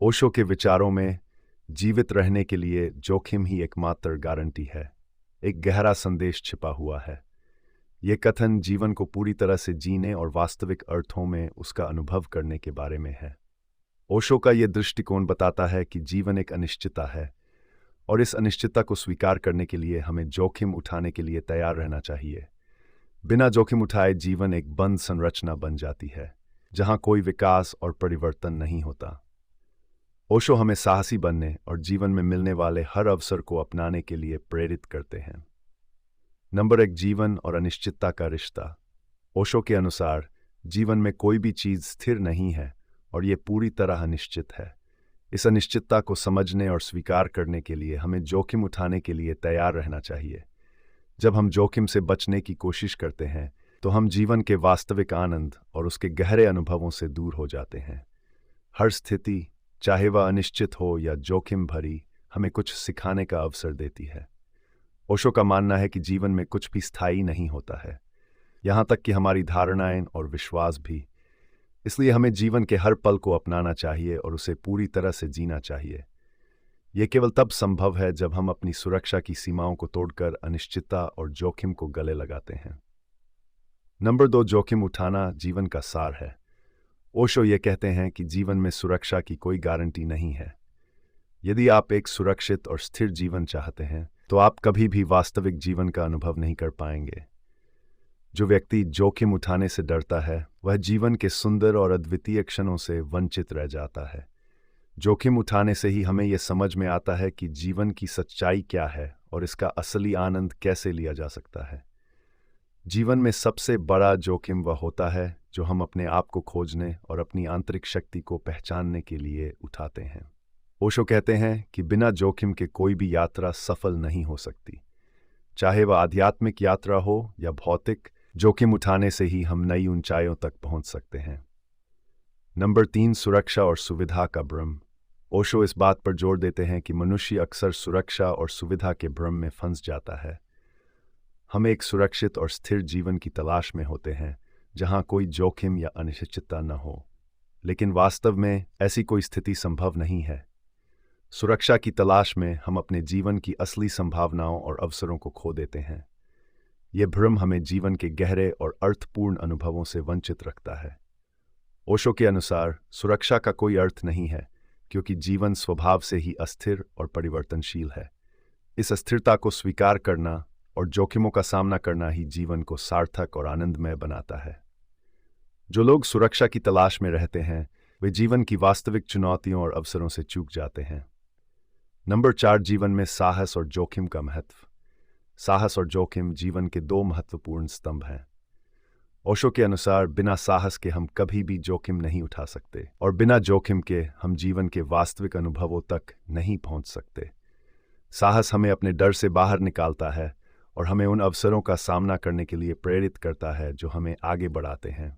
ओशो के विचारों में जीवित रहने के लिए जोखिम ही एकमात्र गारंटी है। एक गहरा संदेश छिपा हुआ है। ये कथन जीवन को पूरी तरह से जीने और वास्तविक अर्थों में उसका अनुभव करने के बारे में है। ओशो का ये दृष्टिकोण बताता है कि जीवन एक अनिश्चितता है और इस अनिश्चितता को स्वीकार करने के लिए हमें जोखिम उठाने के लिए तैयार रहना चाहिए। बिना जोखिम उठाए जीवन एक बंद संरचना बन जाती है, जहां कोई विकास और परिवर्तन नहीं होता। ओशो हमें साहसी बनने और जीवन में मिलने वाले हर अवसर को अपनाने के लिए प्रेरित करते हैं। नंबर 1, जीवन और अनिश्चितता का रिश्ता। ओशो के अनुसार जीवन में कोई भी चीज स्थिर नहीं है और ये पूरी तरह अनिश्चित है। इस अनिश्चितता को समझने और स्वीकार करने के लिए हमें जोखिम उठाने के लिए तैयार रहना चाहिए। जब हम जोखिम से बचने की कोशिश करते हैं तो हम जीवन के वास्तविक आनंद और उसके गहरे अनुभवों से दूर हो जाते हैं। हर स्थिति, चाहे वह अनिश्चित हो या जोखिम भरी, हमें कुछ सिखाने का अवसर देती है। ओशो का मानना है कि जीवन में कुछ भी स्थायी नहीं होता है, यहाँ तक कि हमारी धारणाएं और विश्वास भी। इसलिए हमें जीवन के हर पल को अपनाना चाहिए और उसे पूरी तरह से जीना चाहिए। यह केवल तब संभव है जब हम अपनी सुरक्षा की सीमाओं को तोड़कर अनिश्चितता और जोखिम को गले लगाते हैं। नंबर 2, जोखिम उठाना जीवन का सार है। ओशो ये कहते हैं कि जीवन में सुरक्षा की कोई गारंटी नहीं है। यदि आप एक सुरक्षित और स्थिर जीवन चाहते हैं तो आप कभी भी वास्तविक जीवन का अनुभव नहीं कर पाएंगे। जो व्यक्ति जोखिम उठाने से डरता है वह जीवन के सुंदर और अद्वितीय क्षणों से वंचित रह जाता है। जोखिम उठाने से ही हमें यह समझ में आता है कि जीवन की सच्चाई क्या है और इसका असली आनंद कैसे लिया जा सकता है। जीवन में सबसे बड़ा जोखिम वह होता है जो हम अपने आप को खोजने और अपनी आंतरिक शक्ति को पहचानने के लिए उठाते हैं। ओशो कहते हैं कि बिना जोखिम के कोई भी यात्रा सफल नहीं हो सकती, चाहे वह आध्यात्मिक यात्रा हो या भौतिक। जोखिम उठाने से ही हम नई ऊंचाइयों तक पहुंच सकते हैं। नंबर 3, सुरक्षा और सुविधा का भ्रम। ओशो इस बात पर जोर देते हैं कि मनुष्य अक्सर सुरक्षा और सुविधा के भ्रम में फंस जाता है। हम एक सुरक्षित और स्थिर जीवन की तलाश में होते हैं जहां कोई जोखिम या अनिश्चितता न हो, लेकिन वास्तव में ऐसी कोई स्थिति संभव नहीं है। सुरक्षा की तलाश में हम अपने जीवन की असली संभावनाओं और अवसरों को खो देते हैं। यह भ्रम हमें जीवन के गहरे और अर्थपूर्ण अनुभवों से वंचित रखता है। ओशो के अनुसार सुरक्षा का कोई अर्थ नहीं है, क्योंकि जीवन स्वभाव से ही अस्थिर और परिवर्तनशील है। इस अस्थिरता को स्वीकार करना और जोखिमों का सामना करना ही जीवन को सार्थक और आनंदमय बनाता है। जो लोग सुरक्षा की तलाश में रहते हैं वे जीवन की वास्तविक चुनौतियों और अवसरों से चूक जाते हैं। नंबर 4, जीवन में साहस और जोखिम का महत्व। साहस और जोखिम जीवन के 2 महत्वपूर्ण स्तंभ हैं। ओशो के अनुसार बिना साहस के हम कभी भी जोखिम नहीं उठा सकते और बिना जोखिम के हम जीवन के वास्तविक अनुभवों तक नहीं पहुंच सकते। साहस हमें अपने डर से बाहर निकालता है और हमें उन अवसरों का सामना करने के लिए प्रेरित करता है जो हमें आगे बढ़ाते हैं।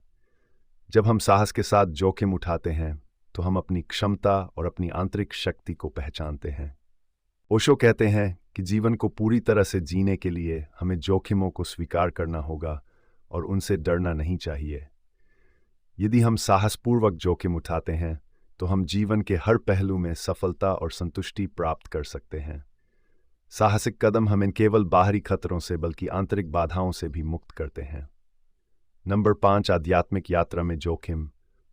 जब हम साहस के साथ जोखिम उठाते हैं तो हम अपनी क्षमता और अपनी आंतरिक शक्ति को पहचानते हैं। ओशो कहते हैं कि जीवन को पूरी तरह से जीने के लिए हमें जोखिमों को स्वीकार करना होगा और उनसे डरना नहीं चाहिए। यदि हम साहसपूर्वक जोखिम उठाते हैं तो हम जीवन के हर पहलू में सफलता और संतुष्टि प्राप्त कर सकते हैं। साहसिक कदम हमें केवल बाहरी खतरों से बल्कि आंतरिक बाधाओं से भी मुक्त करते हैं। नंबर 5, आध्यात्मिक यात्रा में जोखिम।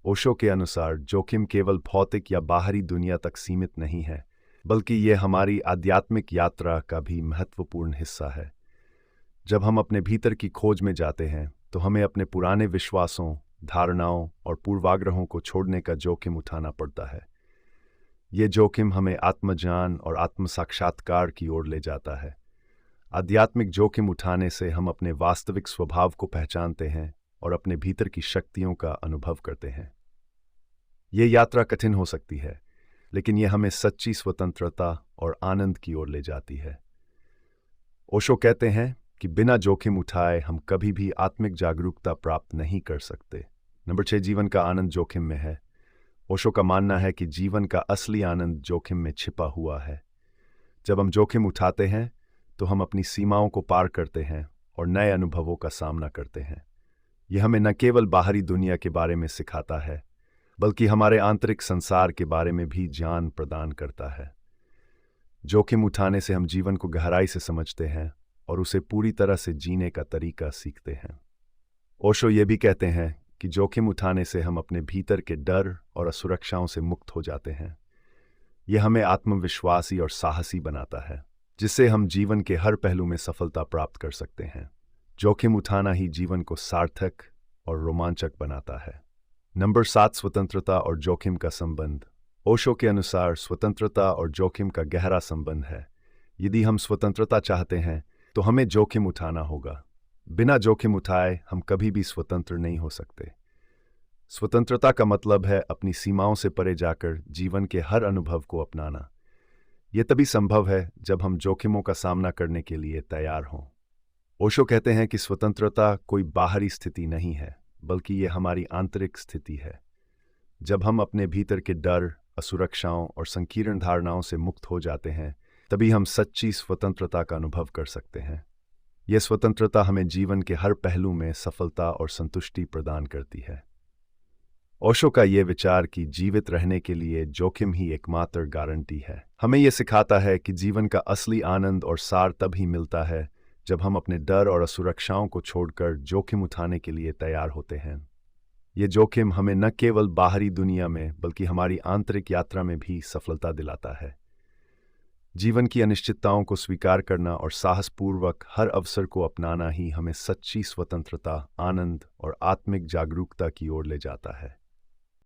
ओशो के अनुसार जोखिम केवल भौतिक या बाहरी दुनिया तक सीमित नहीं है, बल्कि यह हमारी आध्यात्मिक यात्रा का भी महत्वपूर्ण हिस्सा है। जब हम अपने भीतर की खोज में जाते हैं तो हमें अपने पुराने विश्वासों, धारणाओं और पूर्वाग्रहों को छोड़ने का जोखिम उठाना पड़ता है। ये जोखिम हमें आत्मज्ञान और आत्म साक्षात्कार की ओर ले जाता है। आध्यात्मिक जोखिम उठाने से हम अपने वास्तविक स्वभाव को पहचानते हैं और अपने भीतर की शक्तियों का अनुभव करते हैं। ये यात्रा कठिन हो सकती है, लेकिन यह हमें सच्ची स्वतंत्रता और आनंद की ओर ले जाती है। ओशो कहते हैं कि बिना जोखिम उठाए हम कभी भी आत्मिक जागरूकता प्राप्त नहीं कर सकते। नंबर 6, जीवन का आनंद जोखिम में है। ओशो का मानना है कि जीवन का असली आनंद जोखिम में छिपा हुआ है। जब हम जोखिम उठाते हैं तो हम अपनी सीमाओं को पार करते हैं और नए अनुभवों का सामना करते हैं। यह हमें न केवल बाहरी दुनिया के बारे में सिखाता है, बल्कि हमारे आंतरिक संसार के बारे में भी ज्ञान प्रदान करता है। जोखिम उठाने से हम जीवन को गहराई से समझते हैं और उसे पूरी तरह से जीने का तरीका सीखते हैं। ओशो ये भी कहते हैं कि जोखिम उठाने से हम अपने भीतर के डर और असुरक्षाओं से मुक्त हो जाते हैं। यह हमें आत्मविश्वासी और साहसी बनाता है, जिससे हम जीवन के हर पहलू में सफलता प्राप्त कर सकते हैं। जोखिम उठाना ही जीवन को सार्थक और रोमांचक बनाता है। नंबर 7, स्वतंत्रता और जोखिम का संबंध। ओशो के अनुसार स्वतंत्रता और जोखिम का गहरा संबंध है। यदि हम स्वतंत्रता चाहते हैं तो हमें जोखिम उठाना होगा। बिना जोखिम उठाए हम कभी भी स्वतंत्र नहीं हो सकते। स्वतंत्रता का मतलब है अपनी सीमाओं से परे जाकर जीवन के हर अनुभव को अपनाना। यह तभी संभव है जब हम जोखिमों का सामना करने के लिए तैयार हों। ओशो कहते हैं कि स्वतंत्रता कोई बाहरी स्थिति नहीं है, बल्कि ये हमारी आंतरिक स्थिति है। जब हम अपने भीतर के डर, असुरक्षाओं और संकीर्ण धारणाओं से मुक्त हो जाते हैं, तभी हम सच्ची स्वतंत्रता का अनुभव कर सकते हैं। यह स्वतंत्रता हमें जीवन के हर पहलू में सफलता और संतुष्टि प्रदान करती है। ओशो का यह विचार कि जीवित रहने के लिए जोखिम ही एकमात्र गारंटी है, हमें यह सिखाता है कि जीवन का असली आनंद और सार तब ही मिलता है जब हम अपने डर और असुरक्षाओं को छोड़कर जोखिम उठाने के लिए तैयार होते हैं। ये जोखिम हमें न केवल बाहरी दुनिया में बल्कि हमारी आंतरिक यात्रा में भी सफलता दिलाता है। जीवन की अनिश्चितताओं को स्वीकार करना और साहसपूर्वक हर अवसर को अपनाना ही हमें सच्ची स्वतंत्रता, आनंद और आत्मिक जागरूकता की ओर ले जाता है।